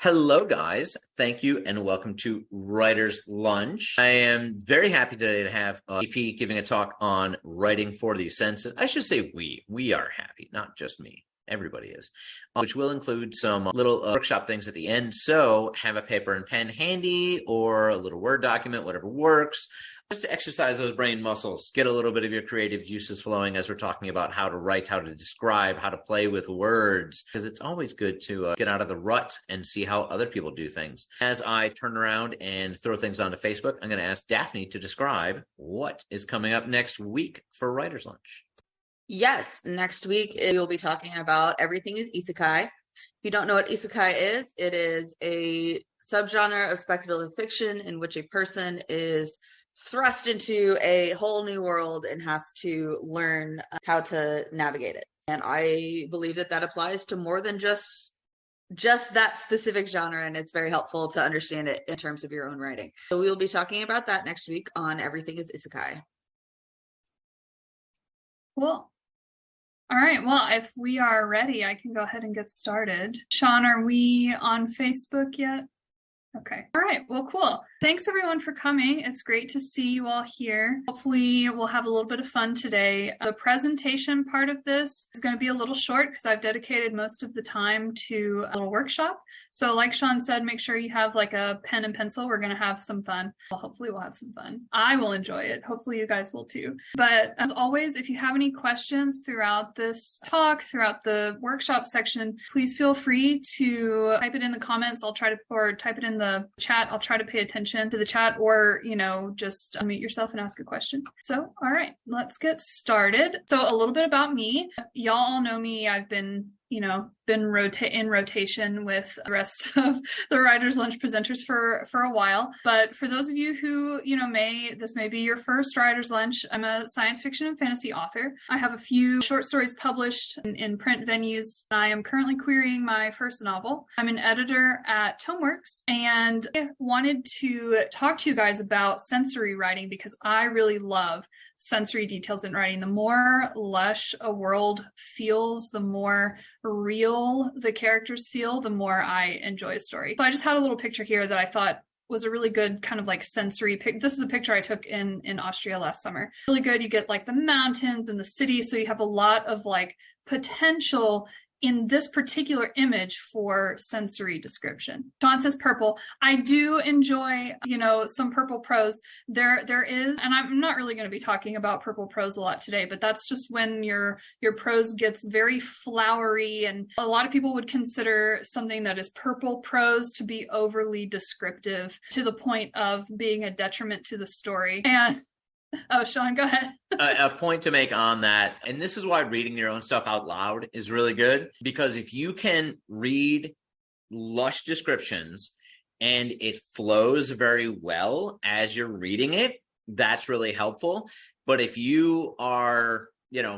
Hello, guys. Thank you and welcome to Writer's Lunch. I am very happy today to have AP giving a talk on writing for the senses. I should say we are happy, not just me. Everybody is, which will include some little workshop things at the end. So have a paper and pen handy or a little Word document, whatever works. Just to exercise those brain muscles, get a little bit of your creative juices flowing as we're talking about how to write, how to describe, how to play with words, because it's always good to get out of the rut and see how other people do things. As I turn around and throw things onto Facebook, I'm going to ask Daphne to describe what is coming up next week for Writer's Lunch. Yes, next week we'll be talking about Everything is Isekai. If you don't know what isekai is, it is a subgenre of speculative fiction in which a person is thrust into a whole new world and has to learn how to navigate it. And I believe that applies to more than just that specific genre, and it's very helpful to understand it in terms of your own writing. So we will be talking about that next week on Everything is Isekai. Cool. All right, well, if we are ready, I can go ahead and get started. Sean, are we on Facebook yet? Okay. All right. Well, cool. Thanks everyone for coming. It's great to see you all here. Hopefully we'll have a little bit of fun today. The presentation part of this is going to be a little short because I've dedicated most of the time to a little workshop. So like Sean said, make sure you have like a pen and pencil. We're going to have some fun. Well, hopefully we'll have some fun. I will enjoy it. Hopefully you guys will too. But as always, if you have any questions throughout this talk, throughout the workshop section, please feel free to type it in the comments. Or type it in the chat. I'll try to pay attention to the chat, or just unmute yourself and ask a question. So all right, let's get started. So a little bit about me. Y'all all know me. I've been in rotation with the rest of the Writer's Lunch presenters for a while. But for those of you who, this may be your first Writer's Lunch, I'm a science fiction and fantasy author. I have a few short stories published in print venues. I am currently querying my first novel. I'm an editor at Tomeworks, and I wanted to talk to you guys about sensory writing because I really love sensory details in writing. The more lush a world feels, the more real the characters feel, the more I enjoy a story. So I just had a little picture here that I thought was a really good kind of like sensory pic. This is a picture I took in Austria last summer. Really good. You get like the mountains and the city. So you have a lot of like potential in this particular image for sensory description. Sean says purple. I do enjoy, some purple prose. There is, and I'm not really going to be talking about purple prose a lot today, but that's just when your prose gets very flowery, and a lot of people would consider something that is purple prose to be overly descriptive to the point of being a detriment to the story. And oh, Sean, go ahead. A point to make on that, and this is why reading your own stuff out loud is really good, because if you can read lush descriptions and it flows very well as you're reading it, that's really helpful. But if you are,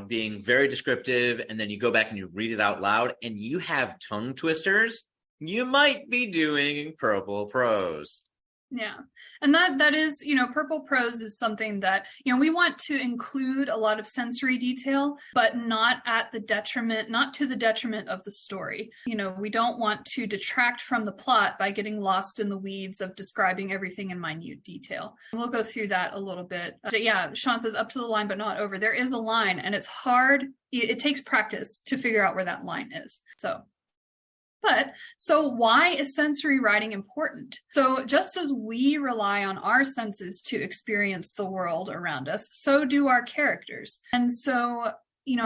being very descriptive and then you go back and you read it out loud and you have tongue twisters, you might be doing purple prose. Yeah. And that is, purple prose is something that, we want to include a lot of sensory detail, but not to the detriment of the story. We don't want to detract from the plot by getting lost in the weeds of describing everything in minute detail. And we'll go through that a little bit. Yeah, Sean says up to the line, but not over. There is a line, and it's hard. It takes practice to figure out where that line is. So why is sensory writing important? So just as we rely on our senses to experience the world around us, so do our characters. And so,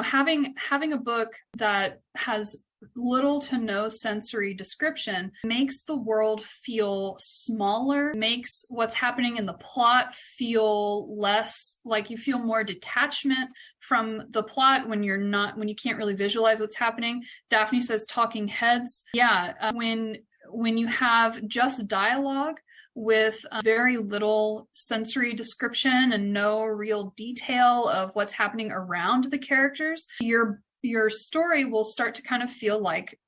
having a book that has little to no sensory description makes the world feel smaller, makes what's happening in the plot feel less like you feel more detachment from the plot when you can't really visualize what's happening. Daphne says talking heads. Yeah, when you have just dialogue with very little sensory description and no real detail of what's happening around the characters, your story will start to kind of feel like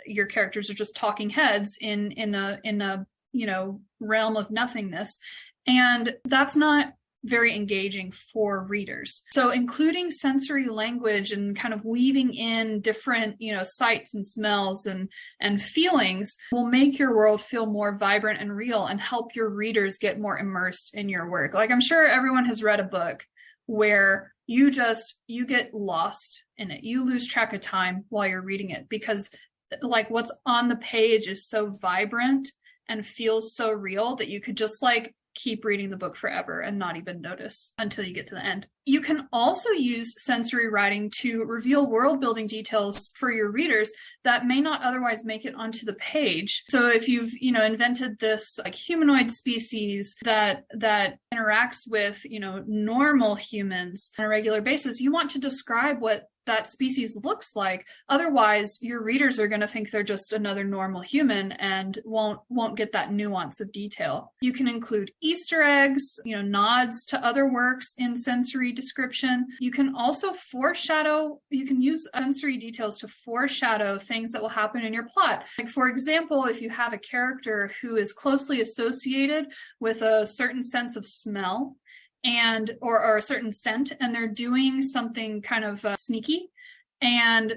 your characters are just talking heads in a realm of nothingness. And that's not very engaging for readers. So including sensory language and kind of weaving in different, sights and smells and feelings will make your world feel more vibrant and real and help your readers get more immersed in your work. Like, I'm sure everyone has read a book where you get lost in it. You lose track of time while you're reading it because like what's on the page is so vibrant and feels so real that you could just like keep reading the book forever and not even notice until you get to the end. You can also use sensory writing to reveal world building details for your readers that may not otherwise make it onto the page. So if you've, invented this like humanoid species that interacts with, normal humans on a regular basis, you want to describe what that species looks like. Otherwise, your readers are going to think they're just another normal human and won't get that nuance of detail. You can include Easter eggs, nods to other works in sensory description. You can also you can use sensory details to foreshadow things that will happen in your plot. Like, for example, if you have a character who is closely associated with a certain sense of smell, or a certain scent, and they're doing something kind of sneaky, and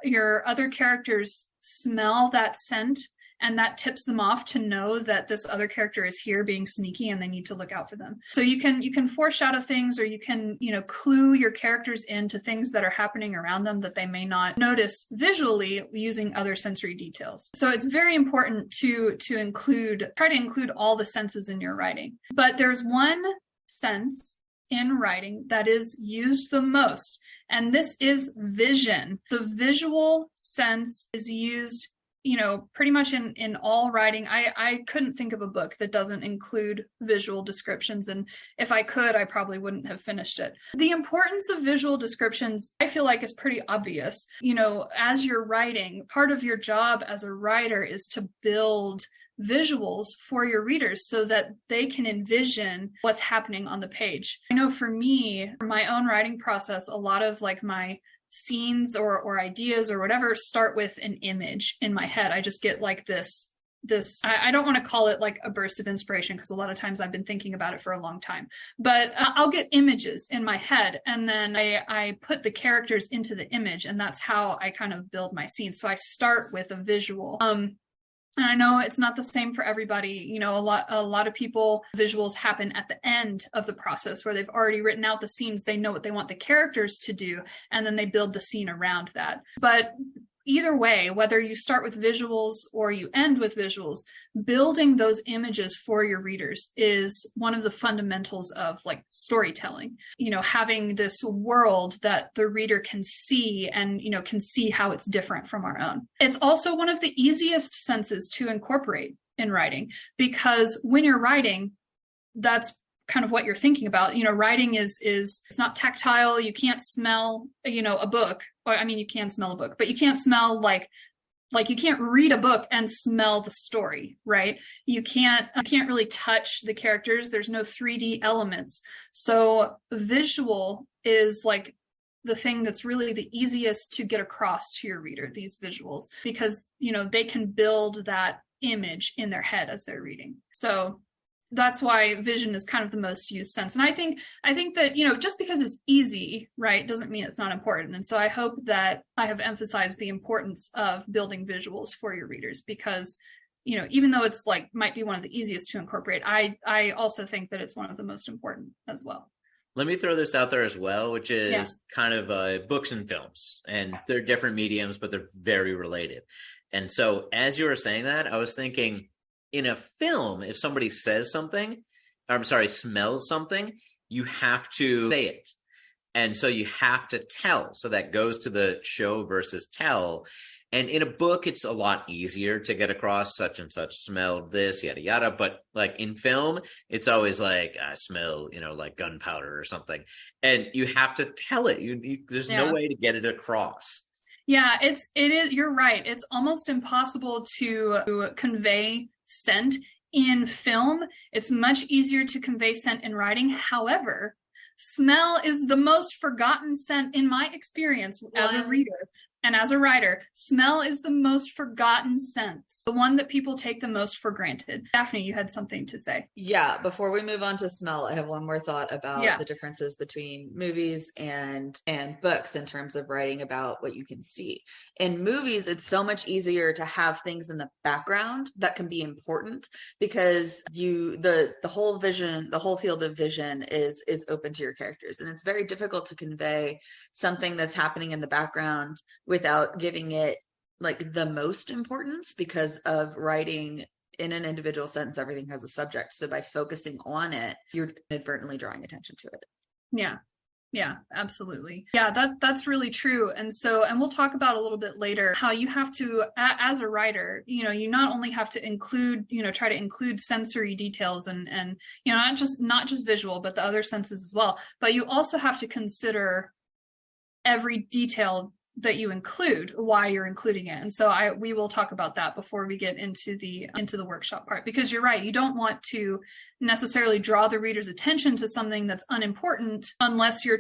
your other characters smell that scent, and that tips them off to know that this other character is here being sneaky and they need to look out for them. So you can foreshadow things, or you can clue your characters into things that are happening around them that they may not notice visually using other sensory details. So it's very important to try to include all the senses in your writing. But there's one sense in writing that is used the most, and this is vision. The visual sense is used, pretty much in all writing. I couldn't think of a book that doesn't include visual descriptions, and if I could, I probably wouldn't have finished it. The importance of visual descriptions, I feel like, is pretty obvious. As you're writing, part of your job as a writer is to build visuals for your readers so that they can envision what's happening on the page. I know for me, for my own writing process, a lot of like my scenes or ideas or whatever start with an image in my head. I just get like this I don't want to call it like a burst of inspiration, because a lot of times I've been thinking about it for a long time, but I'll get images in my head, and then I put the characters into the image, and that's how I kind of build my scene. So I start with a visual. And I know it's not the same for everybody. A lot of people, visuals happen at the end of the process where they've already written out the scenes. They know what they want the characters to do, and then they build the scene around that. But either way, whether you start with visuals or you end with visuals, building those images for your readers is one of the fundamentals of like storytelling. Having this world that the reader can see and, can see how it's different from our own. It's also one of the easiest senses to incorporate in writing, because when you're writing, that's kind of what you're thinking about. Writing is it's not tactile. You can't smell, a book. Or, I mean, you can smell a book, but you can't smell like you can't read a book and smell the story, right? You can't really touch the characters. There's no 3D elements. So visual is like the thing that's really the easiest to get across to your reader, these visuals, because, they can build that image in their head as they're reading. So that's why vision is kind of the most used sense. And I think that, just because it's easy, right, doesn't mean it's not important. And so I hope that I have emphasized the importance of building visuals for your readers, because, even though it's like might be one of the easiest to incorporate, I also think that it's one of the most important as well. Let me throw this out there as well, which is kind of books and films, and they're different mediums, but they're very related. And so as you were saying that, I was thinking, in a film, if somebody says something, smells something, you have to say it. And so you have to tell. So that goes to the show versus tell. And in a book, it's a lot easier to get across such and such smelled this, yada, yada. But like in film, it's always like, I smell, like gunpowder or something. And you have to tell it. There's no way to get it across. Yeah, it is. You're right. It's almost impossible to convey scent in film. It's much easier to convey scent in writing. However, smell is the most forgotten scent in my experience as a reader. And as a writer, smell is the most forgotten sense, the one that people take the most for granted. Daphne, you had something to say. Yeah, before we move on to smell, I have one more thought about Yeah. the differences between movies and books in terms of writing about what you can see. In movies, it's so much easier to have things in the background that can be important because the whole vision, the whole field of vision is open to your characters. And it's very difficult to convey something that's happening in the background without giving it like the most importance, because of writing in an individual sentence, everything has a subject. So by focusing on it, you're inadvertently drawing attention to it. Yeah, absolutely. Yeah, that's really true. And we'll talk about a little bit later how you have to, as a writer, you not only have to include, try to include sensory details and not just visual, but the other senses as well. But you also have to consider every detail that you include, why you're including it. And so we will talk about that before we get into the workshop part, because you're right, you don't want to necessarily draw the reader's attention to something that's unimportant unless you're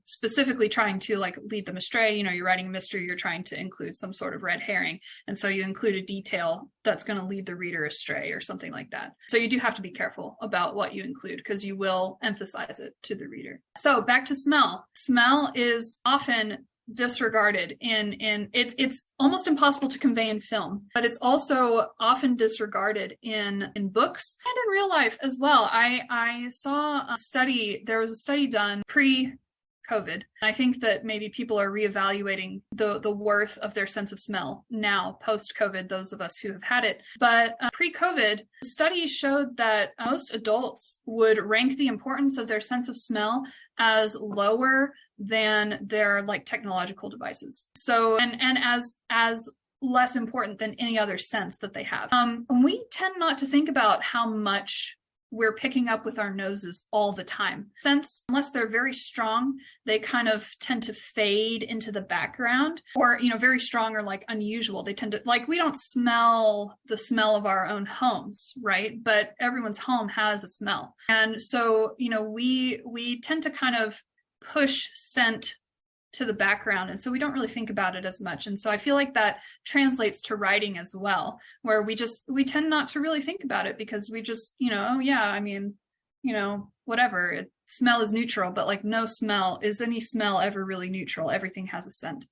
specifically trying to like lead them astray. You're writing a mystery, you're trying to include some sort of red herring, and so you include a detail that's going to lead the reader astray or something like that. So you do have to be careful about what you include, because you will emphasize it to the reader. So back to smell. Smell is often disregarded in it's almost impossible to convey in film, but it's also often disregarded in books and in real life as well. I saw a study, there was a study done pre-COVID. I think that maybe people are reevaluating the worth of their sense of smell now, post-COVID, those of us who have had it. But pre-COVID, studies showed that most adults would rank the importance of their sense of smell as lower than their like technological devices. So, and as less important than any other sense that they have. We tend not to think about how much we're picking up with our noses all the time. Since, unless they're very strong, they kind of tend to fade into the background, or, very strong or like unusual. They tend to, like, we don't smell the smell of our own homes, right? But everyone's home has a smell. And so, we tend to kind of push scent to the background, and so we don't really think about it as much. And so I feel like that translates to writing as well, where we tend not to really think about it, because we just, whatever, smell is neutral, but like no smell, is any smell ever really neutral? Everything has a scent.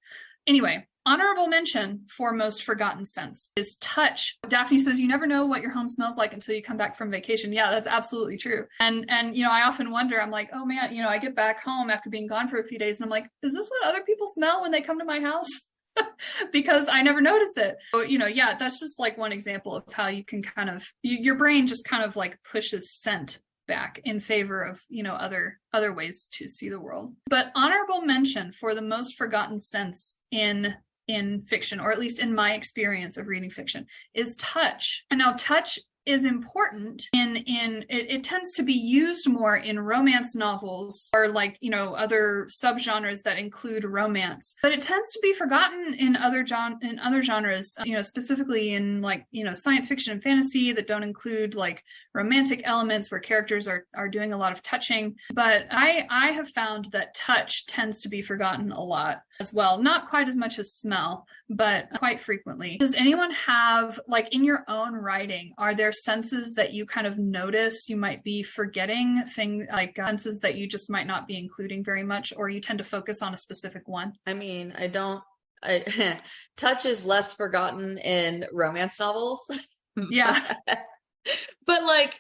Anyway, honorable mention for most forgotten sense is touch. Daphne says, you never know what your home smells like until you come back from vacation. Yeah, that's absolutely true. And I often wonder, I'm like, oh man, I get back home after being gone for a few days and I'm like, is this what other people smell when they come to my house? Because I never notice it. So, yeah, that's just like one example of how you can kind of, your brain just kind of like pushes scent back in favor of other ways to see the world. But honorable mention for the most forgotten sense in fiction, or at least in my experience of reading fiction, is touch. And now touch is important it tends to be used more in romance novels, or like other subgenres that include romance, but it tends to be forgotten in other genres, specifically in like science fiction and fantasy that don't include like romantic elements where characters are doing a lot of touching. But I have found that touch tends to be forgotten a lot as well, not quite as much as smell, but quite frequently. Does anyone have, like, in your own writing, are there senses that you kind of notice you might be forgetting, senses that you just might not be including very much, or you tend to focus on a specific one? I mean, touch is less forgotten in romance novels. Yeah. But like,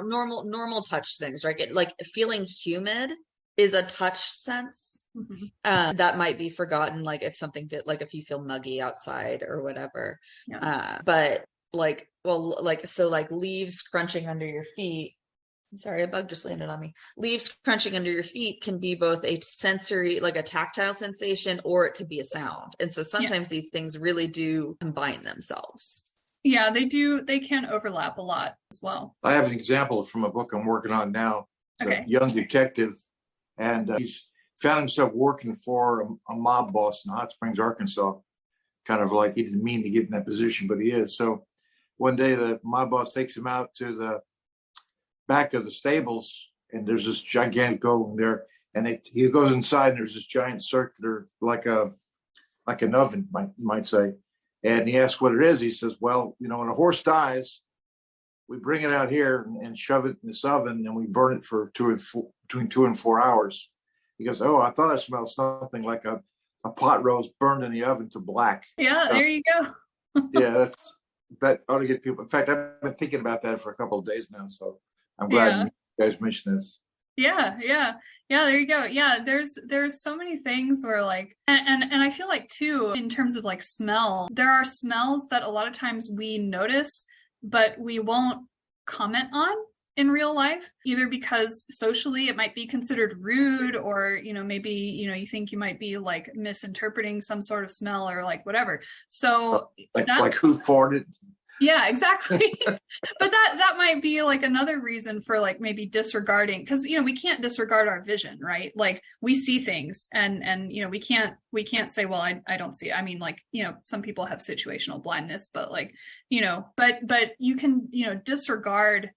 normal touch things, right? Like feeling humid is a touch sense. Mm-hmm. That might be forgotten, like if something like if you feel muggy outside or whatever. Yeah. But like, leaves crunching under your feet. I'm sorry, a bug just landed on me. Leaves crunching under your feet can be both a sensory, like a tactile sensation, or it could be a sound. And so sometimes these things really do combine themselves. Yeah, they do. They can overlap a lot as well. I have an example from a book I'm working on now. It's Okay. a young detective, and he's found himself working for a mob boss in Hot Springs, Arkansas. Kind of like he didn't mean to get in that position, but he is. So one day the mob boss takes him out to the back of the stables, and there's this gigantic building there. And he goes inside, and there's this giant circular, like a like an oven, you might say. And he asked what it is. He says, well, when a horse dies, we bring it out here and shove it in this oven, and we burn it for between 2 and 4 hours. He goes, oh, I thought I smelled something like a pot roast burned in the oven to black. Yeah, there you go. Yeah, that ought to get people. In fact, I've been thinking about that for a couple of days now, so I'm glad you guys mentioned this. Yeah, there you go. Yeah, there's so many things where like, and I feel like too, in terms of like smell, there are smells that a lot of times we notice, but we won't comment on in real life, either because socially it might be considered rude, or maybe you think you might be like misinterpreting some sort of smell, or like whatever. So like who farted? Yeah, exactly. But that might be like another reason for like maybe disregarding, because we can't disregard our vision, right? Like we see things, and we can't say, well, I don't see it. I mean, like some people have situational blindness, but like but you can disregard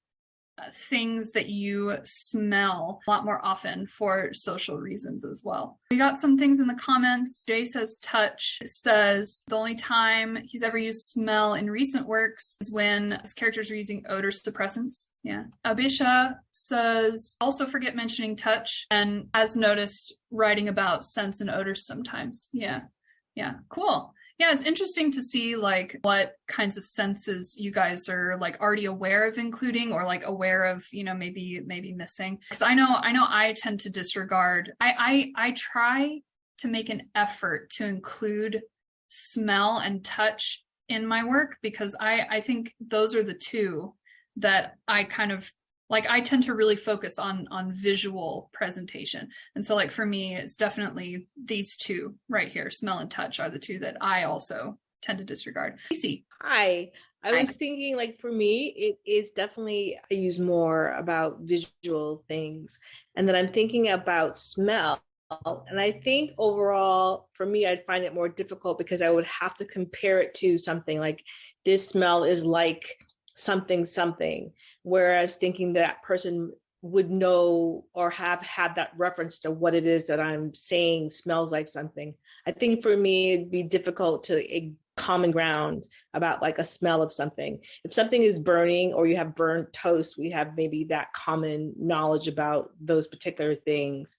things that you smell a lot more often for social reasons as well. We got some things in the comments. Jay says touch. Says the only time he's ever used smell in recent works is when his characters are using odor suppressants. Yeah. Abisha says also forget mentioning touch, and has noticed writing about scents and odors sometimes. Yeah. Cool. Yeah, it's interesting to see like what kinds of senses you guys are like already aware of including, or like aware of, maybe missing. Because I know I tend to disregard. I try to make an effort to include smell and touch in my work, because I think those are the two that I kind of like. I tend to really focus on visual presentation. And so like for me, it's definitely these two right here, smell and touch, are the two that I also tend to disregard. Casey. Hi. I was thinking like for me, it is definitely, I use more about visual things. And then I'm thinking about smell. And I think overall, for me, I'd find it more difficult because I would have to compare it to something like this smell is like something, whereas thinking that person would know or have had that reference to what it is that I'm saying smells like something. I think for me, it'd be difficult to common ground about like a smell of something. If something is burning or you have burnt toast, we have maybe that common knowledge about those particular things.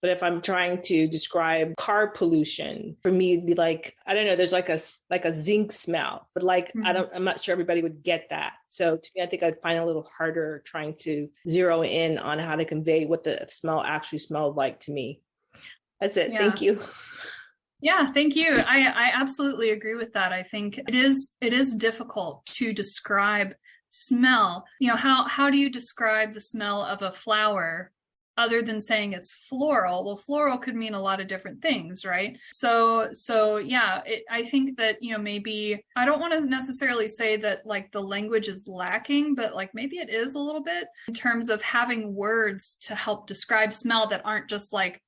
But if I'm trying to describe car pollution, for me it'd be like, I don't know, there's like a zinc smell, but like I'm not sure everybody would get that. So to me, I think I'd find it a little harder trying to zero in on how to convey what the smell actually smelled like to me. That's it. Yeah. Thank you. Yeah, thank you. I absolutely agree with that. I think it is difficult to describe smell. How do you describe the smell of a flower other than saying it's floral? Well, floral could mean a lot of different things, right? So yeah, I think that, maybe I don't want to necessarily say that like the language is lacking, but like maybe it is a little bit in terms of having words to help describe smell that aren't just like,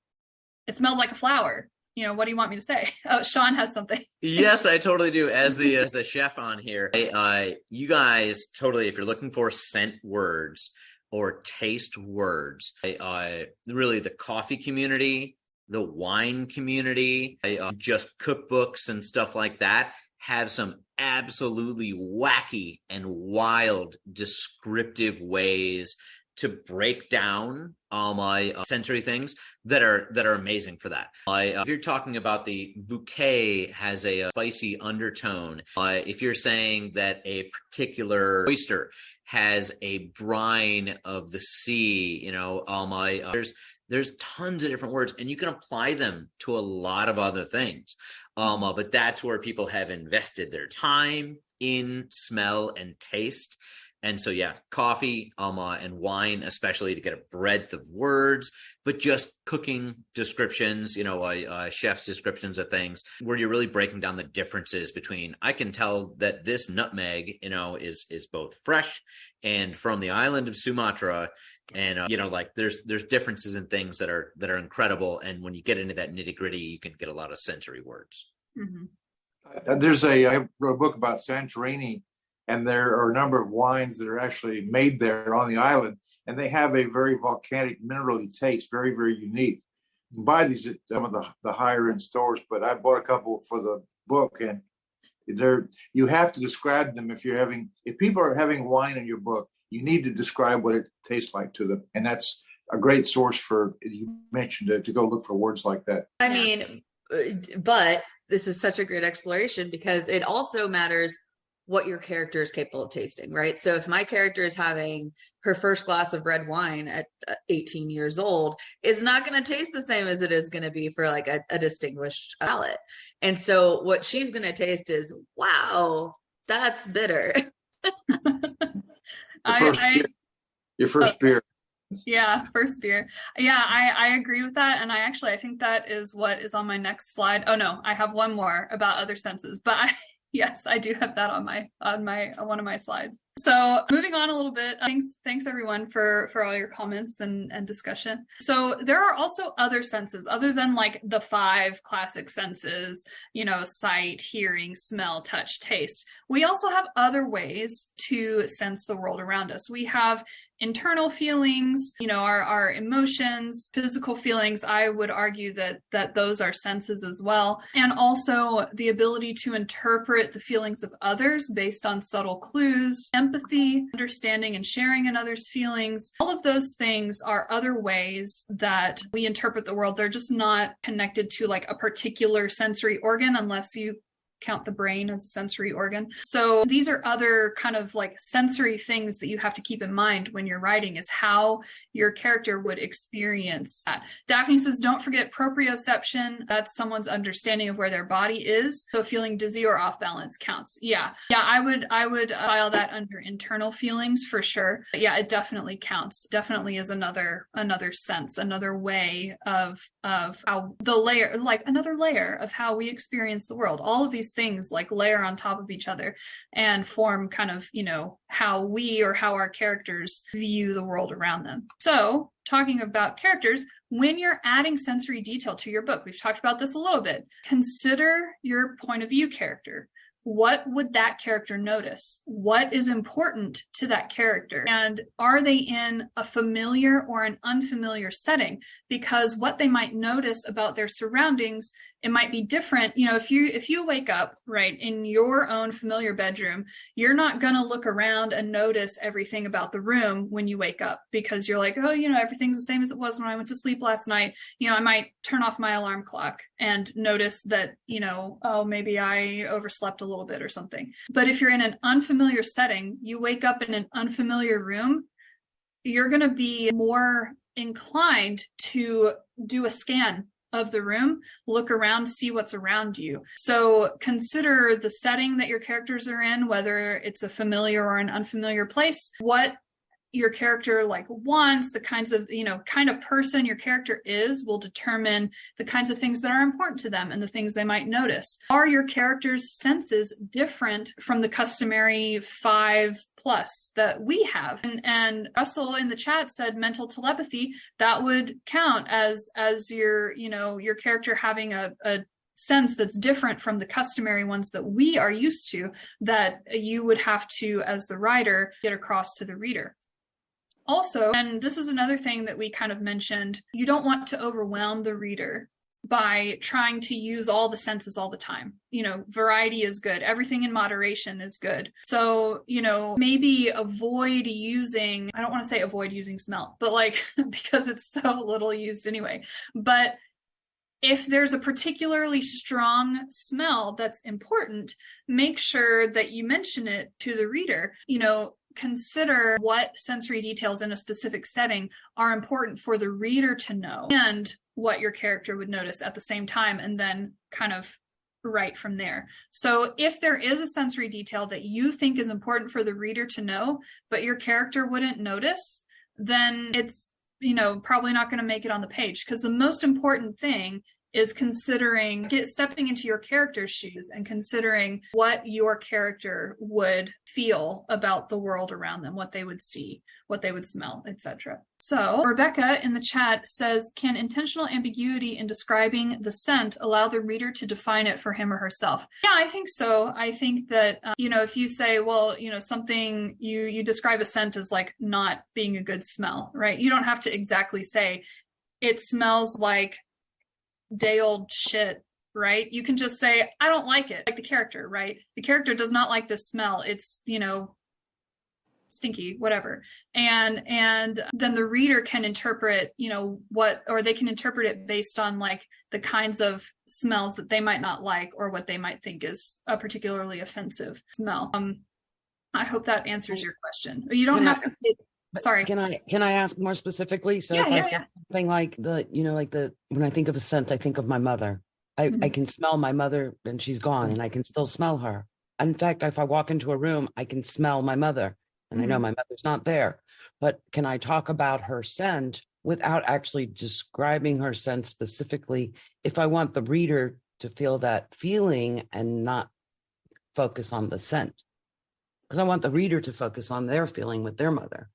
it smells like a flower. What do you want me to say? Oh, Sean has something. Yes, I totally do. As the chef on here, you guys totally, if you're looking for scent words or taste words, really the coffee community, the wine community, just cookbooks and stuff like that have some absolutely wacky and wild descriptive ways to break down all my sensory things that are amazing for that. If you're talking about the bouquet has a spicy undertone, if you're saying that a particular oyster has a brine of the sea, there's tons of different words, and you can apply them to a lot of other things. But that's where people have invested their time in smell and taste. And so, yeah, coffee and wine, especially to get a breadth of words, but just cooking descriptions, chef's descriptions of things where you're really breaking down the differences between, I can tell that this nutmeg, is both fresh and from the island of Sumatra. And, there's differences in things that are incredible. And when you get into that nitty gritty, you can get a lot of sensory words. Mm-hmm. I wrote a book about Santorini. And there are a number of wines that are actually made there on the island, and they have a very volcanic, minerally taste, very, very unique. buy these at some of the higher end stores, but I bought a couple for the book, and you have to describe them if people are having wine in your book, you need to describe what it tastes like to them. And that's a great source for, you mentioned to go look for words like that. I mean, but this is such a great exploration because it also matters what your character is capable of tasting, right? So if my character is having her first glass of red wine at 18 years old, it's not going to taste the same as it is going to be for like a distinguished palate. And so what she's going to taste is, wow, that's bitter. Your first beer. Yeah, first beer. Yeah, I agree with that. And I think that is what is on my next slide. Oh no, I have one more about other senses, but yes, I do have that on one of my slides. So moving on a little bit, thanks everyone for all your comments and discussion. So there are also other senses other than like the 5 classic senses, sight, hearing, smell, touch, taste. We also have other ways to sense the world around us. We have internal feelings, our emotions, physical feelings. I would argue that those are senses as well. And also the ability to interpret the feelings of others based on subtle clues, empathy, understanding and sharing in others' feelings. All of those things are other ways that we interpret the world. They're just not connected to like a particular sensory organ unless you count the brain as a sensory organ. So these are other kind of like sensory things that you have to keep in mind when you're writing, is how your character would experience that. Daphne says, don't forget proprioception. That's someone's understanding of where their body is. So feeling dizzy or off balance counts. Yeah, I would file that under internal feelings for sure. But yeah, it definitely counts. Definitely is another sense, another way of how the layer, like another layer of how we experience the world. All of these things like layer on top of each other and form kind of, how we or how our characters view the world around them. So talking about characters, when you're adding sensory detail to your book, we've talked about this a little bit, consider your point of view character. What would that character notice? What is important to that character? And are they in a familiar or an unfamiliar setting? Because what they might notice about their surroundings, it might be different. If you wake up, right, in your own familiar bedroom, you're not going to look around and notice everything about the room when you wake up because you're like, oh, everything's the same as it was when I went to sleep last night. I might turn off my alarm clock and notice that, oh, maybe I overslept a little bit or something. But if you're in an unfamiliar setting, you wake up in an unfamiliar room, you're going to be more inclined to do a scan of the room, look around, see what's around you. So consider the setting that your characters are in, whether it's a familiar or an unfamiliar place, what your character wants, the kinds of, kind of person your character is will determine the kinds of things that are important to them and the things they might notice. Are your character's senses different from the customary 5+ that we have? And Russell in the chat said mental telepathy. That would count as your, your character having a sense that's different from the customary ones that we are used to, that you would have to, as the writer, get across to the reader. Also, and this is another thing that we kind of mentioned, you don't want to overwhelm the reader by trying to use all the senses all the time. Variety is good. Everything in moderation is good. So, maybe avoid using, I don't want to say avoid using smell, but because it's so little used anyway. But if there's a particularly strong smell that's important, make sure that you mention it to the reader. Consider what sensory details in a specific setting are important for the reader to know and what your character would notice at the same time, and then kind of write from there. So if there is a sensory detail that you think is important for the reader to know, but your character wouldn't notice, then it's, probably not going to make it on the page, because the most important thing is stepping into your character's shoes and considering what your character would feel about the world around them, what they would see, what they would smell, etc. So Rebecca in the chat says, can intentional ambiguity in describing the scent allow the reader to define it for him or herself? Yeah, I think so. I think that, if you say, well, something, you describe a scent as not being a good smell, right? You don't have to exactly say it smells like day old shit, right? You can just say, I don't like it, like the character, right? The character does not like this smell. It's, stinky, whatever. And then the reader can interpret, or they can interpret it based on like the kinds of smells that they might not like, or what they might think is a particularly offensive smell. I hope that answers your question. You don't have to. Sorry. Can I ask more specifically? So if I said something like when I think of a scent, I think of my mother. I can smell my mother and she's gone, and I can still smell her. In fact, if I walk into a room, I can smell my mother, and I know my mother's not there. But can I talk about her scent without actually describing her scent specifically, if I want the reader to feel that feeling and not focus on the scent? Because I want the reader to focus on their feeling with their mother.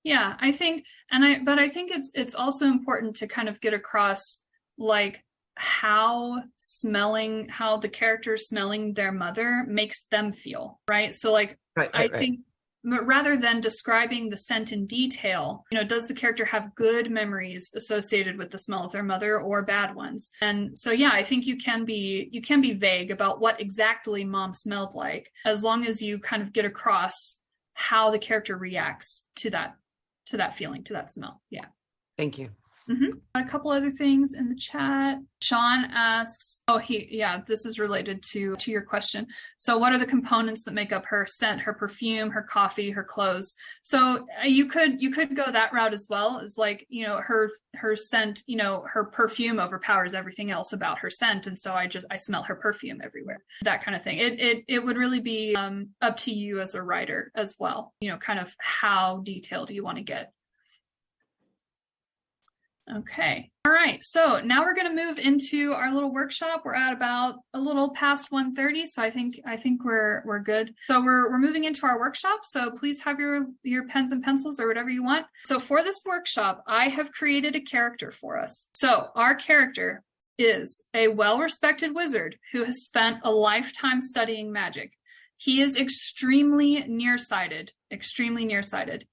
Yeah, I think, but I think it's also important to kind of get across like how the character smelling their mother makes them feel, right? So like, I think rather than describing the scent in detail, does the character have good memories associated with the smell of their mother or bad ones? And so, yeah, I think you can be vague about what exactly mom smelled like, as long as you kind of get across how the character reacts to that feeling, to that smell. Yeah. Thank you. A couple other things in the chat. Sean asks, this is related to your question. So what are the components that make up her scent, her perfume, her coffee, her clothes? So you could go that route as well, as like, her scent, her perfume overpowers everything else about her scent. And so I smell her perfume everywhere, that kind of thing. It would really be up to you as a writer as well, kind of how detailed you want to get. Okay. All right. So now we're going to move into our little workshop. We're at about a little past 1:30. So I think we're good. So we're moving into our workshop. So please have your pens and pencils or whatever you want. So for this workshop, I have created a character for us. So our character is a well-respected wizard who has spent a lifetime studying magic. He is extremely nearsighted.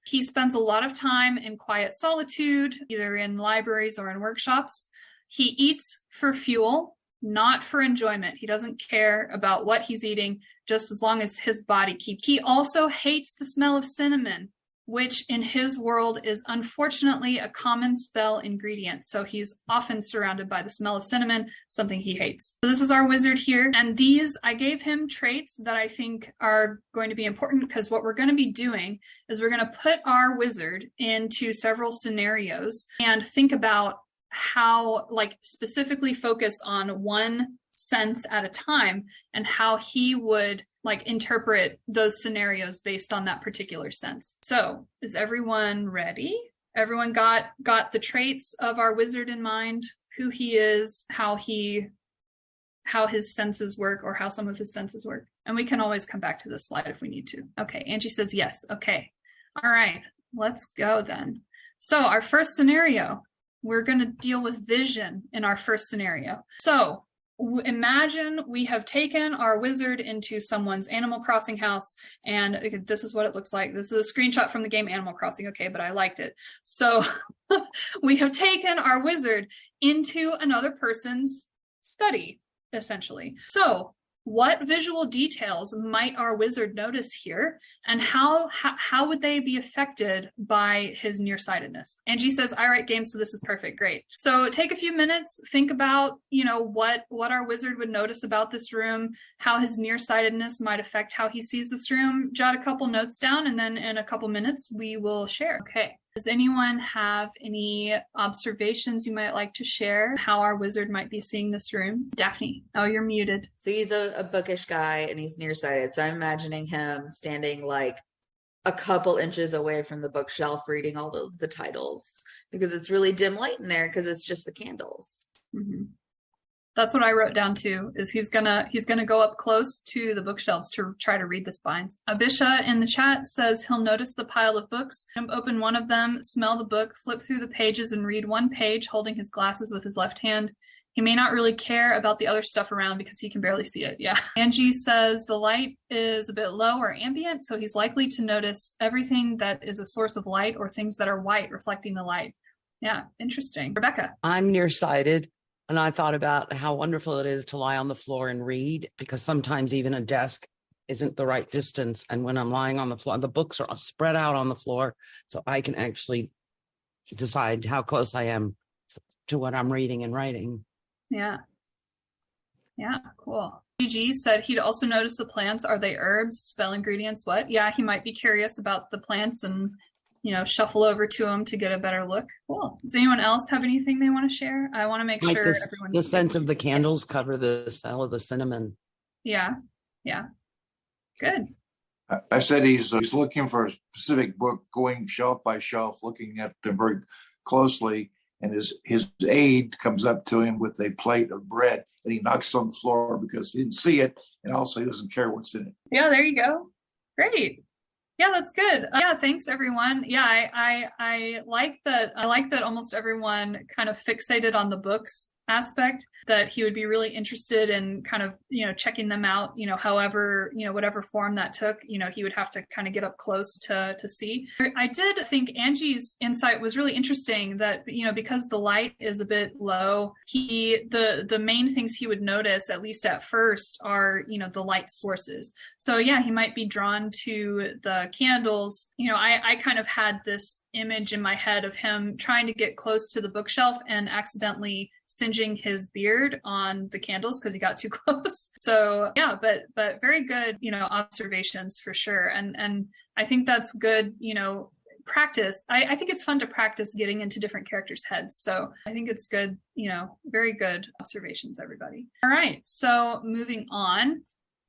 He spends a lot of time in quiet solitude, either in libraries or in workshops. He eats for fuel, not for enjoyment. He doesn't care about what he's eating, just as long as his body keeps. He also hates the smell of cinnamon, which in his world is unfortunately a common spell ingredient. So he's often surrounded by the smell of cinnamon, something he hates. So this is our wizard here. And I gave him traits that I think are going to be important, because what we're going to be doing is we're going to put our wizard into several scenarios and think about how, like, specifically focus on one sense at a time and how he would interpret those scenarios based on that particular sense. So is everyone ready? Everyone got the traits of our wizard in mind, who he is, how his senses work, or how some of his senses work. And we can always come back to this slide if we need to. Okay, Angie says yes. Okay. All right, let's go then. So our first scenario, we're going to deal with vision in our first scenario. So imagine we have taken our wizard into someone's Animal Crossing house, and this is what it looks like. This is a screenshot from the game Animal Crossing, okay, but I liked it. So we have taken our wizard into another person's study, essentially. So what visual details might our wizard notice here, and how would they be affected by his nearsightedness? Angie says, I write games, so this is perfect. Great. So take a few minutes, think about, what our wizard would notice about this room, how his nearsightedness might affect how he sees this room. Jot a couple notes down, and then in a couple minutes, we will share. Okay. Does anyone have any observations you might like to share, how our wizard might be seeing this room? Daphne, oh, you're muted. So he's a bookish guy and he's nearsighted. So I'm imagining him standing like a couple inches away from the bookshelf reading all of the titles, because it's really dim light in there because it's just the candles. Mm-hmm. That's what I wrote down too, is he's gonna go up close to the bookshelves to try to read the spines. Abisha in the chat says he'll notice the pile of books, open one of them, smell the book, flip through the pages and read one page holding his glasses with his left hand. He may not really care about the other stuff around because he can barely see it. Yeah. Angie says the light is a bit low or ambient, so he's likely to notice everything that is a source of light or things that are white reflecting the light. Yeah, interesting. Rebecca. I'm nearsighted. And I thought about how wonderful it is to lie on the floor and read, because sometimes even a desk isn't the right distance. And when I'm lying on the floor, the books are spread out on the floor, so I can actually decide how close I am to what I'm reading and writing. Yeah. Yeah, cool. GG said he'd also notice the plants. Are they herbs, spell ingredients, what? Yeah, he might be curious about the plants and, shuffle over to them to get a better look. Cool. Does anyone else have anything they want to share? I want to make Like sure this, everyone. the scent of the candles cover the smell of the cinnamon. Yeah. Yeah. Good. I said he's looking for a specific book, going shelf by shelf, looking at them very closely. And his aide comes up to him with a plate of bread, and he knocks it on the floor because he didn't see it, and also he doesn't care what's in it. Yeah, there you go. Great. Yeah, that's good. Yeah, thanks everyone. Yeah, I like that. I like that almost everyone kind of fixated on the books aspect, that he would be really interested in kind of, checking them out, however, whatever form that took, he would have to kind of get up close to see. I did think Angie's insight was really interesting, that, because the light is a bit low, the main things he would notice, at least at first, are, the light sources. So yeah, he might be drawn to the candles. I kind of had this image in my head of him trying to get close to the bookshelf and accidentally singeing his beard on the candles because he got too close. So yeah, but very good, observations for sure. And I think that's good, practice. I think it's fun to practice getting into different characters' heads. So I think it's good, very good observations, everybody. All right, so moving on.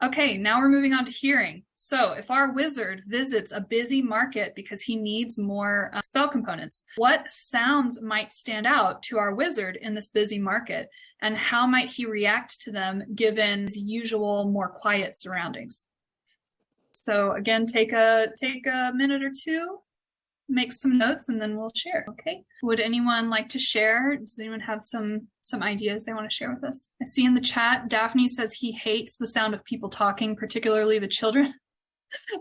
Okay, now we're moving on to hearing. So if our wizard visits a busy market because he needs more spell components, what sounds might stand out to our wizard in this busy market, and how might he react to them given his usual more quiet surroundings? So again, take a minute or two, make some notes, and then we'll share. Okay. Would anyone like to share? Does anyone have some ideas they want to share with us? I see in the chat, Daphne says he hates the sound of people talking, particularly the children.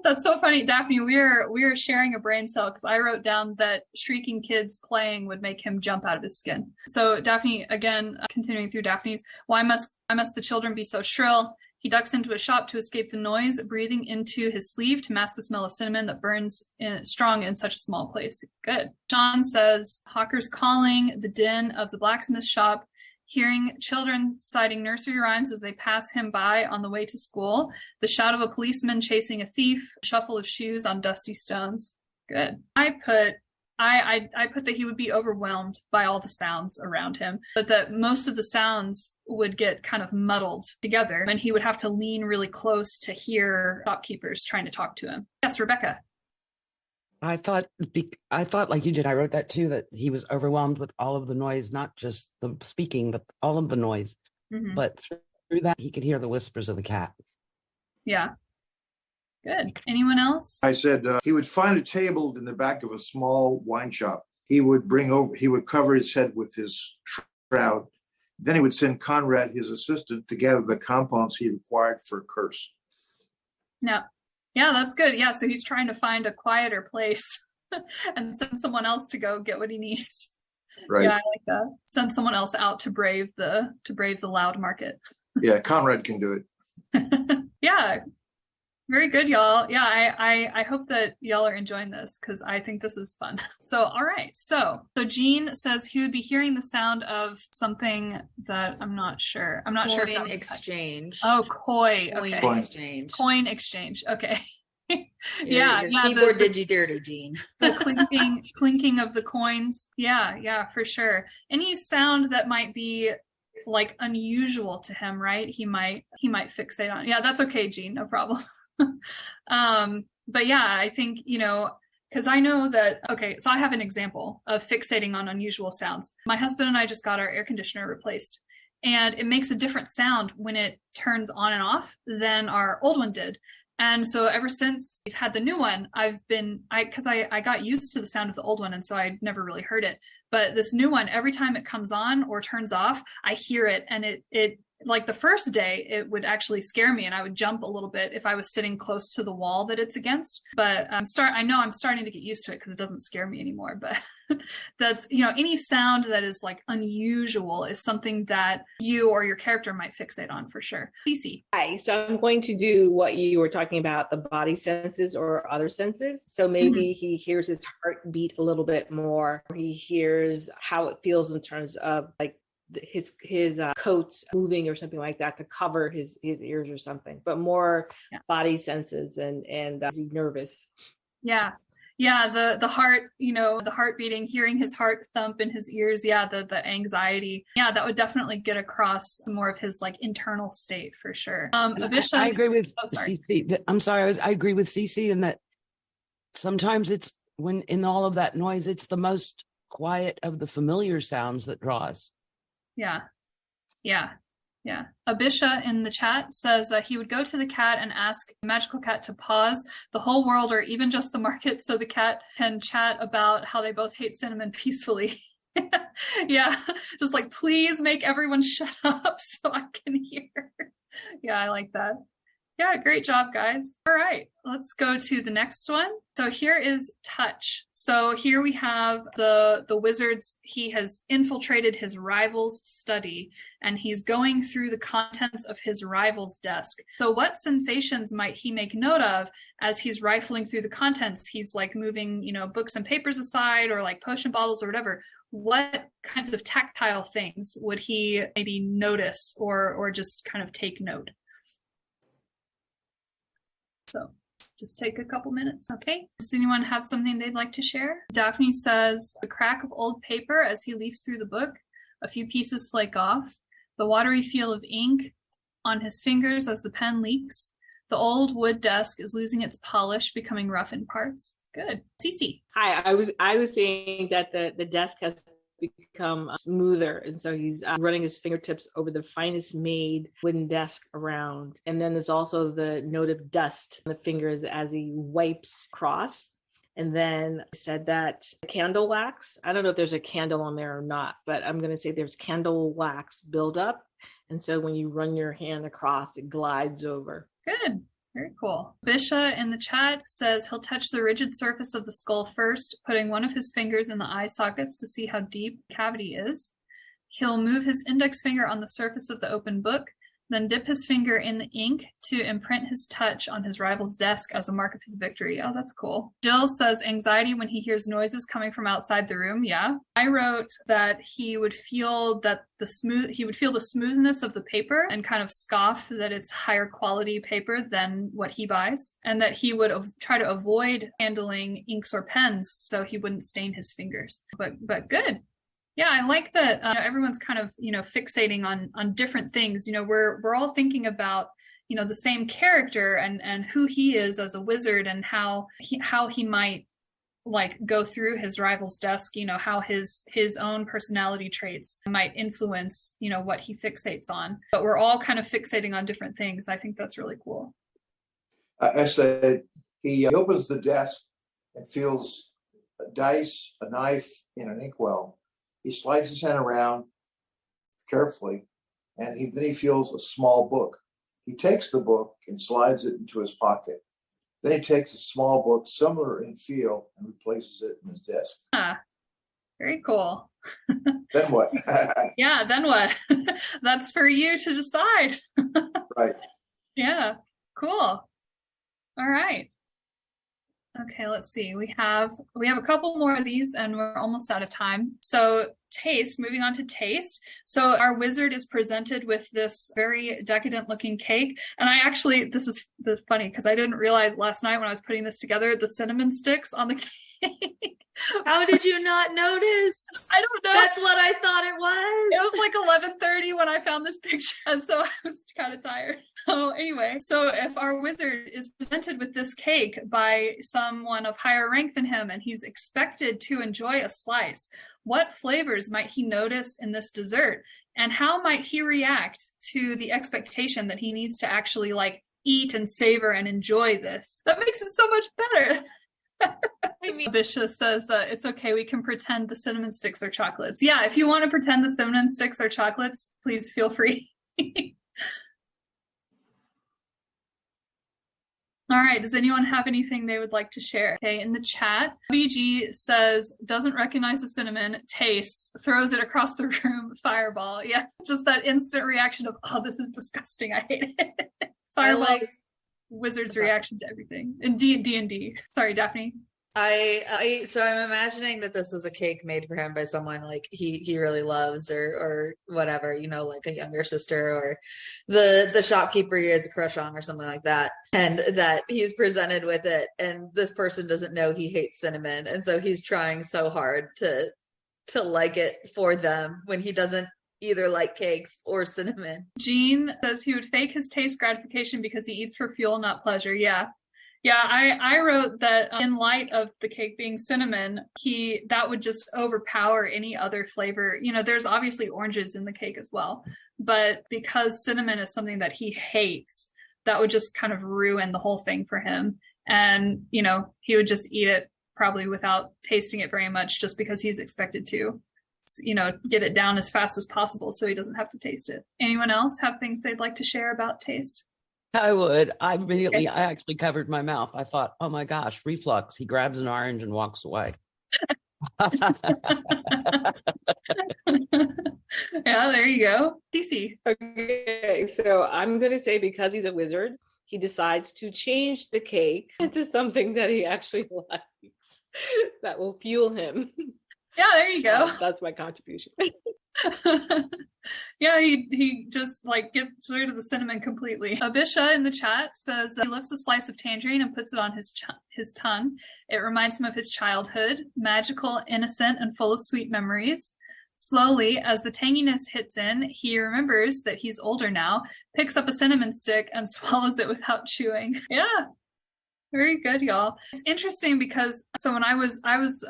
That's so funny, Daphne. We are sharing a brain cell, because I wrote down that shrieking kids playing would make him jump out of his skin. So Daphne, again, continuing through Daphne's, why must the children be so shrill? He ducks into a shop to escape the noise, breathing into his sleeve to mask the smell of cinnamon that burns strong in such a small place. Good. John says, hawkers calling, the din of the blacksmith shop, hearing children citing nursery rhymes as they pass him by on the way to school, the shout of a policeman chasing a thief, shuffle of shoes on dusty stones. Good. I put that he would be overwhelmed by all the sounds around him, but that most of the sounds would get kind of muddled together, and he would have to lean really close to hear shopkeepers trying to talk to him. Yes, Rebecca. I thought like you did, I wrote that too, that he was overwhelmed with all of the noise, not just the speaking, but all of the noise. Mm-hmm. But through that, he could hear the whispers of the cat. Yeah. Good. Anyone else? I said he would find a table in the back of a small wine shop. He would cover his head with his shroud. Then he would send Conrad, his assistant, to gather the compounds he required for a curse. Yeah, that's good. Yeah, so he's trying to find a quieter place and send someone else to go get what he needs. Right. Yeah, I like that. Send someone else out to brave the loud market. Yeah, Conrad can do it. Yeah. Very good, y'all. Yeah, I hope that y'all are enjoying this, because I think this is fun. So, all right. So Jean says he would be hearing the sound of something that I'm not sure. I'm not sure. Coin exchange. Oh, koi. Okay. Coin exchange. Coin exchange. Okay. Your keyboard did you dirty, Jean. The clinking of the coins. Yeah, for sure. Any sound that might be like unusual to him, right? He might fixate on. Yeah, that's okay, Jean. No problem. But yeah, I think, because I know that, okay, so I have an example of fixating on unusual sounds. My husband and I just got our air conditioner replaced, and it makes a different sound when it turns on and off than our old one did. And so ever since we've had the new one, because I got used to the sound of the old one, and so I never really heard it. But this new one, every time it comes on or turns off, I hear it, and it like the first day, it would actually scare me and I would jump a little bit if I was sitting close to the wall that it's against. But I know I'm starting to get used to it because it doesn't scare me anymore. But that's, any sound that is like unusual is something that you or your character might fixate on for sure. Cece. Hi, so I'm going to do what you were talking about, the body senses or other senses. So maybe he hears his heart beat a little bit more. He hears how it feels in terms of like his coat moving or something like that to cover his ears or something, but more body senses and is he nervous? The heart, the heart beating, hearing his heart thump in his ears. The anxiety. That would definitely get across more of his like internal state for sure. Abisha, I agree with Cece. I'm sorry, I agree with Cece in that sometimes it's when in all of that noise, it's the most quiet of the familiar sounds that draws. Yeah. Abisha in the chat says he would go to the cat and ask the magical cat to pause the whole world or even just the market so the cat can chat about how they both hate cinnamon peacefully. Just like, please make everyone shut up so I can hear. I like that. Great job, guys. All right, let's go to the next one. So here is touch. So here we have the wizard's, he has infiltrated his rival's study and he's going through the contents of his rival's desk. So what sensations might he make note of as he's rifling through the contents? He's like moving, books and papers aside or like potion bottles or whatever. What kinds of tactile things would he maybe notice or just kind of take note? So just take a couple minutes. Okay. Does anyone have something they'd like to share? Daphne says, the crack of old paper as he leafs through the book, a few pieces flake off, the watery feel of ink on his fingers as the pen leaks. The old wood desk is losing its polish, becoming rough in parts. Good. Cece. Hi, I was saying that the desk has become smoother, and so he's running his fingertips over the finest made wooden desk around. And then there's also the note of dust on the fingers as he wipes across. And then I said that candle wax, I don't know if there's a candle on there or not, but I'm going to say there's candle wax buildup. And so when you run your hand across, it glides over. Good. Very cool. Bisha in the chat says he'll touch the rigid surface of the skull first, putting one of his fingers in the eye sockets to see how deep the cavity is. He'll move his index finger on the surface of the open book, then dip his finger in the ink to imprint his touch on his rival's desk as a mark of his victory. Oh, that's cool. Jill says anxiety when he hears noises coming from outside the room. Yeah. I wrote that he would feel the smoothness of the paper and kind of scoff that it's higher quality paper than what he buys, and that he would try to avoid handling inks or pens so he wouldn't stain his fingers. But good. Yeah, I like that everyone's kind of, fixating on different things. We're all thinking about, the same character and who he is as a wizard and how he might like go through his rival's desk, how his own personality traits might influence, what he fixates on. But we're all kind of fixating on different things. I think that's really cool. I said he opens the desk and feels a dice, a knife, and an inkwell. He slides his hand around carefully, and then he feels a small book. He takes the book and slides it into his pocket. Then he takes a small book, similar in feel, and replaces it in his desk. Very cool. Then what? Yeah, then what? That's for you to decide. Right. Yeah, cool. All right. Okay, let's see. We have a couple more of these and we're almost out of time. So moving on to taste. So our wizard is presented with this very decadent looking cake. And this is funny because I didn't realize last night when I was putting this together, the cinnamon sticks on the cake. How did you not notice? I don't know. That's what I thought it was. It was like 11:30 when I found this picture, and so I was kind of tired. So anyway, if our wizard is presented with this cake by someone of higher rank than him, and he's expected to enjoy a slice, what flavors might he notice in this dessert? And how might he react to the expectation that he needs to actually like eat and savor and enjoy this? That makes it so much better. Bisha says it's okay, we can pretend the cinnamon sticks are chocolates. Yeah, if you want to pretend the cinnamon sticks are chocolates, please feel free. All right. Does anyone have anything they would like to share? Okay. In the chat, BG says, doesn't recognize the cinnamon, tastes, throws it across the room, fireball. Yeah. Just that instant reaction of, oh, this is disgusting. I hate it. Fireball like is Wizard's reaction to everything. In D&D. Sorry, Daphne. So I'm imagining that this was a cake made for him by someone like he really loves or whatever, you know, like a younger sister or the shopkeeper he has a crush on or something like that, and that he's presented with it and this person doesn't know he hates cinnamon, and so he's trying so hard to like it for them when he doesn't either like cakes or cinnamon. Gene says he would fake his taste gratification because he eats for fuel, not pleasure. Yeah. Yeah, I wrote that in light of the cake being cinnamon, that would just overpower any other flavor. You know, there's obviously oranges in the cake as well, but because cinnamon is something that he hates, that would just kind of ruin the whole thing for him. And, you know, he would just eat it probably without tasting it very much just because he's expected to, you know, get it down as fast as possible so he doesn't have to taste it. Anyone else have things they'd like to share about taste? I would. I actually covered my mouth. I thought, oh my gosh, reflux. He grabs an orange and walks away. Yeah, there you go. Cece. Okay, so I'm going to say because he's a wizard, he decides to change the cake into something that he actually likes that will fuel him. Yeah, there you go. That's my contribution. Yeah, he just like gets rid of the cinnamon completely. Abisha in the chat says he lifts a slice of tangerine and puts it on his tongue. It reminds him of his childhood, magical, innocent, and full of sweet memories. Slowly, as the tanginess hits in, he remembers that he's older now, picks up a cinnamon stick and swallows it without chewing. Yeah. Very good, y'all. It's interesting because so when I was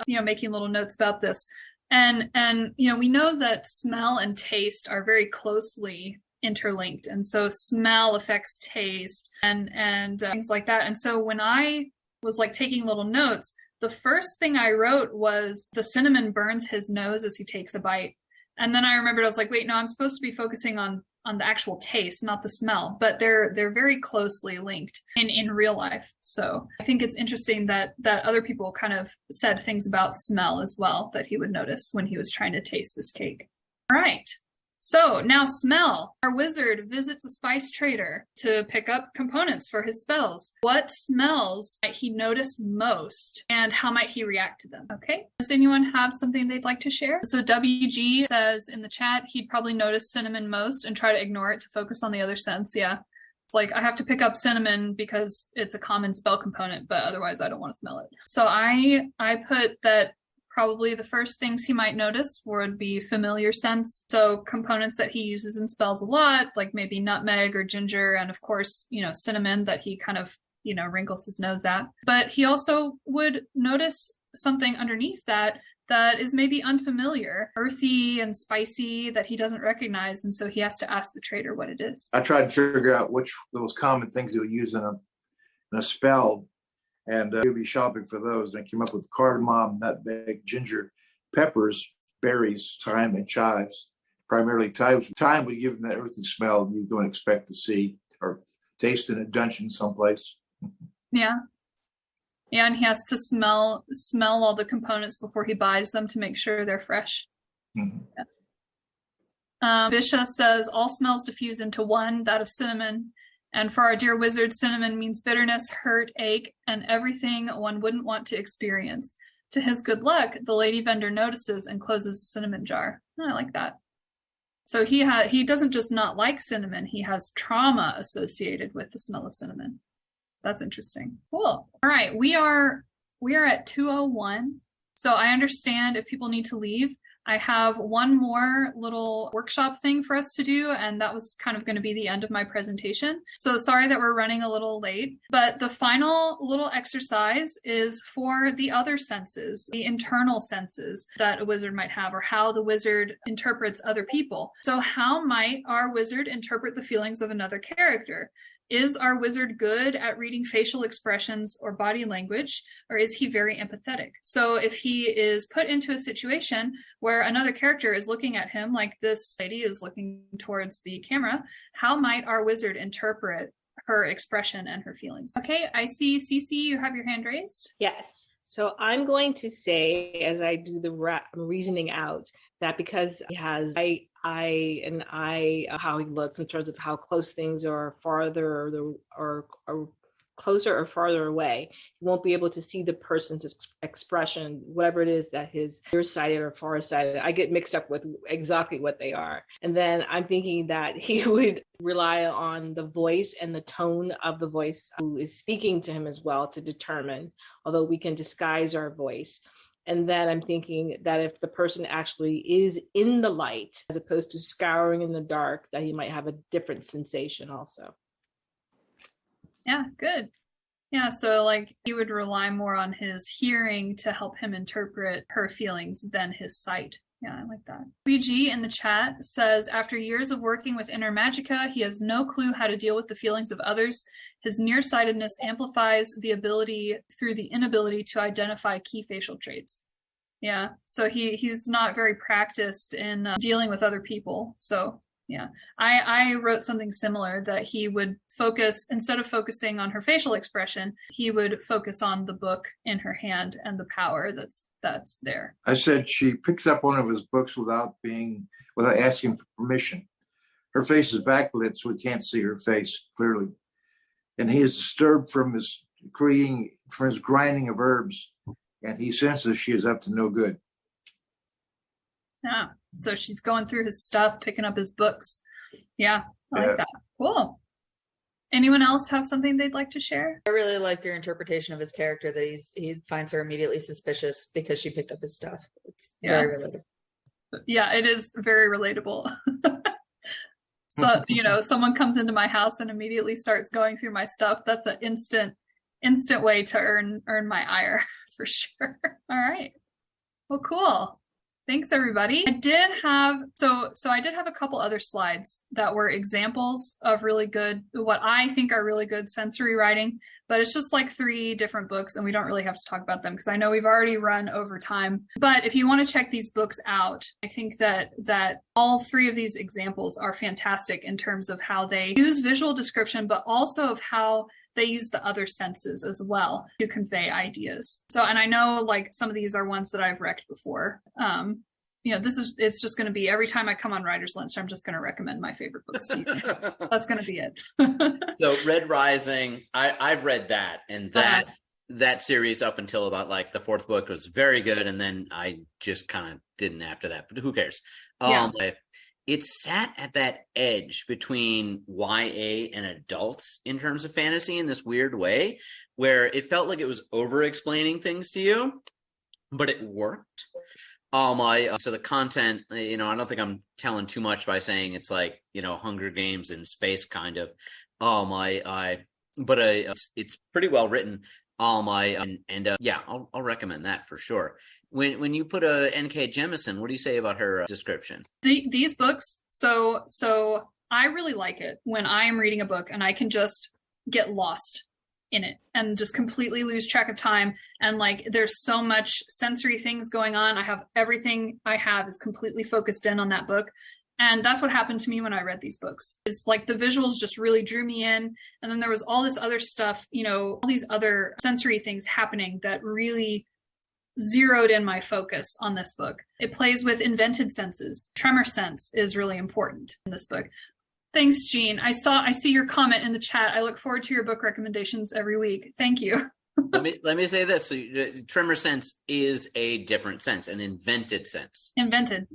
you know, making little notes about this, and you know, we know that smell and taste are very closely interlinked, and so smell affects taste and things like that. And so when I was like taking little notes, the first thing I wrote was the cinnamon burns his nose as he takes a bite, and then I remembered I was like, wait, no, I'm supposed to be focusing on the actual taste, not the smell, but they're very closely linked in real life. So I think it's interesting that other people kind of said things about smell as well that he would notice when he was trying to taste this cake. All right. So now smell. Our wizard visits a spice trader to pick up components for his spells. What smells might he notice most and how might he react to them? Okay. Does anyone have something they'd like to share? So WG says in the chat, he'd probably notice cinnamon most and try to ignore it to focus on the other scents. Yeah. It's like I have to pick up cinnamon because it's a common spell component, but otherwise I don't want to smell it. So I put that probably the first things he might notice would be familiar scents. So components that he uses in spells a lot, like maybe nutmeg or ginger, and of course, you know, cinnamon that he kind of, you know, wrinkles his nose at. But he also would notice something underneath that is maybe unfamiliar, earthy and spicy that he doesn't recognize. And so he has to ask the trader what it is. I tried to figure out which those common things he would use in a spell. And he'll be shopping for those. And I came up with cardamom, nutmeg, ginger, peppers, berries, thyme, and chives. Primarily thyme. Thyme would give him that earthy smell you don't expect to see or taste in a dungeon someplace. Yeah. Yeah, and he has to smell all the components before he buys them to make sure they're fresh. Mm-hmm. Yeah. Bisha says all smells diffuse into one, that of cinnamon. And for our dear wizard, cinnamon means bitterness, hurt, ache, and everything one wouldn't want to experience. To his good luck, the lady vendor notices and closes the cinnamon jar. I like that. So he doesn't just not like cinnamon, he has trauma associated with the smell of cinnamon. That's interesting. Cool. All right, we are at 2:01. So I understand if people need to leave. I have one more little workshop thing for us to do, and that was kind of going to be the end of my presentation. So sorry that we're running a little late, but the final little exercise is for the other senses, the internal senses that a wizard might have, or how the wizard interprets other people. So how might our wizard interpret the feelings of another character? Is our wizard good at reading facial expressions or body language, or is he very empathetic? So if he is put into a situation where another character is looking at him, like this lady is looking towards the camera, how might our wizard interpret her expression and her feelings? Okay, I see Cece, you have your hand raised. Yes. So I'm going to say, as I do the reasoning out, that because he has how he looks in terms of how close things are, farther or closer or farther away, he won't be able to see the person's expression, whatever it is that his nearsighted or farsighted. I get mixed up with exactly what they are. And then I'm thinking that he would rely on the voice and the tone of the voice who is speaking to him as well to determine, although we can disguise our voice. And then I'm thinking that if the person actually is in the light, as opposed to scouring in the dark, that he might have a different sensation also. Yeah, good. Yeah, so like he would rely more on his hearing to help him interpret her feelings than his sight. Yeah, I like that. BG in the chat says, after years of working with inner magica, he has no clue how to deal with the feelings of others. His nearsightedness amplifies the ability through the inability to identify key facial traits. Yeah, so he's not very practiced in dealing with other people. So yeah, I wrote something similar, that he would focus, instead of focusing on her facial expression, he would focus on the book in her hand and the power that's there. I said she picks up one of his books without asking for permission. Her face is backlit, so we can't see her face clearly. And he is disturbed from his grinding of herbs, and he senses she is up to no good. Yeah, so she's going through his stuff, picking up his books. Yeah, I like that. Cool. Anyone else have something they'd like to share? I really like your interpretation of his character, that he finds her immediately suspicious because she picked up his stuff. It's very relatable. Yeah, it is very relatable. So, someone comes into my house and immediately starts going through my stuff. That's an instant way to earn my ire for sure. All right. Well, cool. Thanks, everybody. I did have a couple other slides that were examples of what I think are really good sensory writing, but it's just like 3 different books and we don't really have to talk about them because I know we've already run over time. But if you want to check these books out, I think that all 3 of these examples are fantastic in terms of how they use visual description, but also of how they use the other senses as well to convey ideas. So, and I know like some of these are ones that I've wrecked before. It's just going to be every time I come on Writer's Lunch, I'm just going to recommend my favorite books to you. That's going to be it. So Red Rising, I've read that, and that series up until about like the 4th book was very good. And then I just kind of didn't after that, but who cares? It sat at that edge between YA and adults in terms of fantasy in this weird way, where it felt like it was over-explaining things to you, but it worked. So the content, I don't think I'm telling too much by saying it's like, Hunger Games in space kind of. It's pretty well written. I'll recommend that for sure. When you put a N.K. Jemisin, what do you say about her description? These books, so I really like it when I am reading a book and I can just get lost in it and just completely lose track of time. And like, there's so much sensory things going on. Everything I have is completely focused in on that book. And that's what happened to me when I read these books. It's like the visuals just really drew me in. And then there was all this other stuff, all these other sensory things happening that really zeroed in my focus on this book. It plays with invented senses. Tremor sense is really important in this book. Thanks, Jean. I see your comment in the chat. I look forward to your book recommendations every week. Thank you. Let me say this. So, tremor sense is a different sense, an invented sense. Invented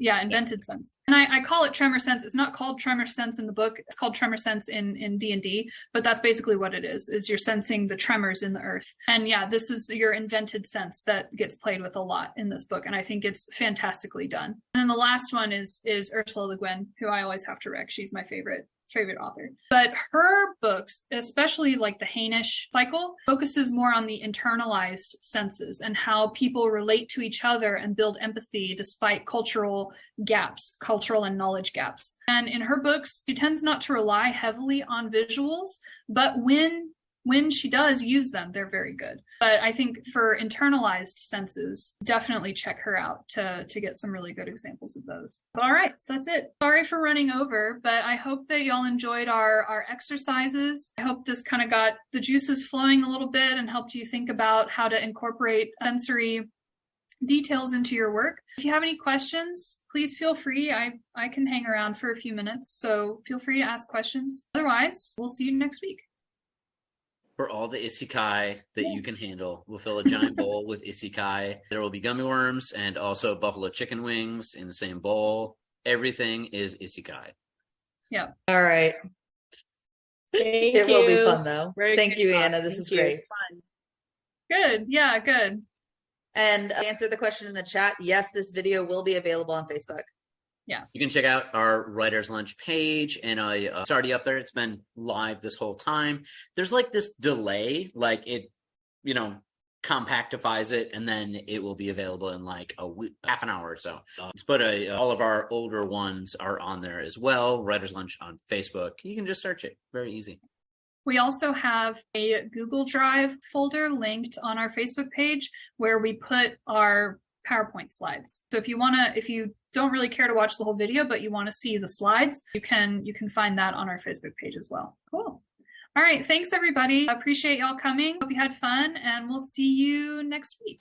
sense. And I call it tremor sense. It's not called tremor sense in the book. It's called tremor sense in D&D, but that's basically what it is you're sensing the tremors in the earth. And yeah, this is your invented sense that gets played with a lot in this book. And I think it's fantastically done. And then the last one is Ursula Le Guin, who I always have to rec. She's my favorite favorite author. But her books, especially like the Hainish cycle, focuses more on the internalized senses and how people relate to each other and build empathy despite cultural gaps, cultural and knowledge gaps. And in her books, she tends not to rely heavily on visuals, but when she does use them, they're very good. But I think for internalized senses, definitely check her out to get some really good examples of those. All right, so that's it. Sorry for running over, but I hope that y'all enjoyed our exercises. I hope this kind of got the juices flowing a little bit and helped you think about how to incorporate sensory details into your work. If you have any questions, please feel free. I can hang around for a few minutes, so feel free to ask questions. Otherwise, we'll see you next week. For all the isekai that you can handle, we'll fill a giant bowl with isekai. There will be gummy worms and also buffalo chicken wings in the same bowl. Everything is isekai. Yeah. All right. It will be fun though. Very Thank good you, talk. Anna. This Thank is you. great. Fun. Good. Yeah, good. And answer the question in the chat. Yes, this video will be available on Facebook. You can check out our Writer's Lunch page, and it's already up there. It's been live this whole time. There's like this delay, like it, compactifies it, and then it will be available in like half an hour or so. But all of our older ones are on there as well. Writer's Lunch on Facebook. You can just search it. Very easy. We also have a Google Drive folder linked on our Facebook page where we put our PowerPoint slides. So if you don't really care to watch the whole video, but you want to see the slides, you can find that on our Facebook page as well. Cool. All right. Thanks, everybody. I appreciate y'all coming. Hope you had fun, and we'll see you next week.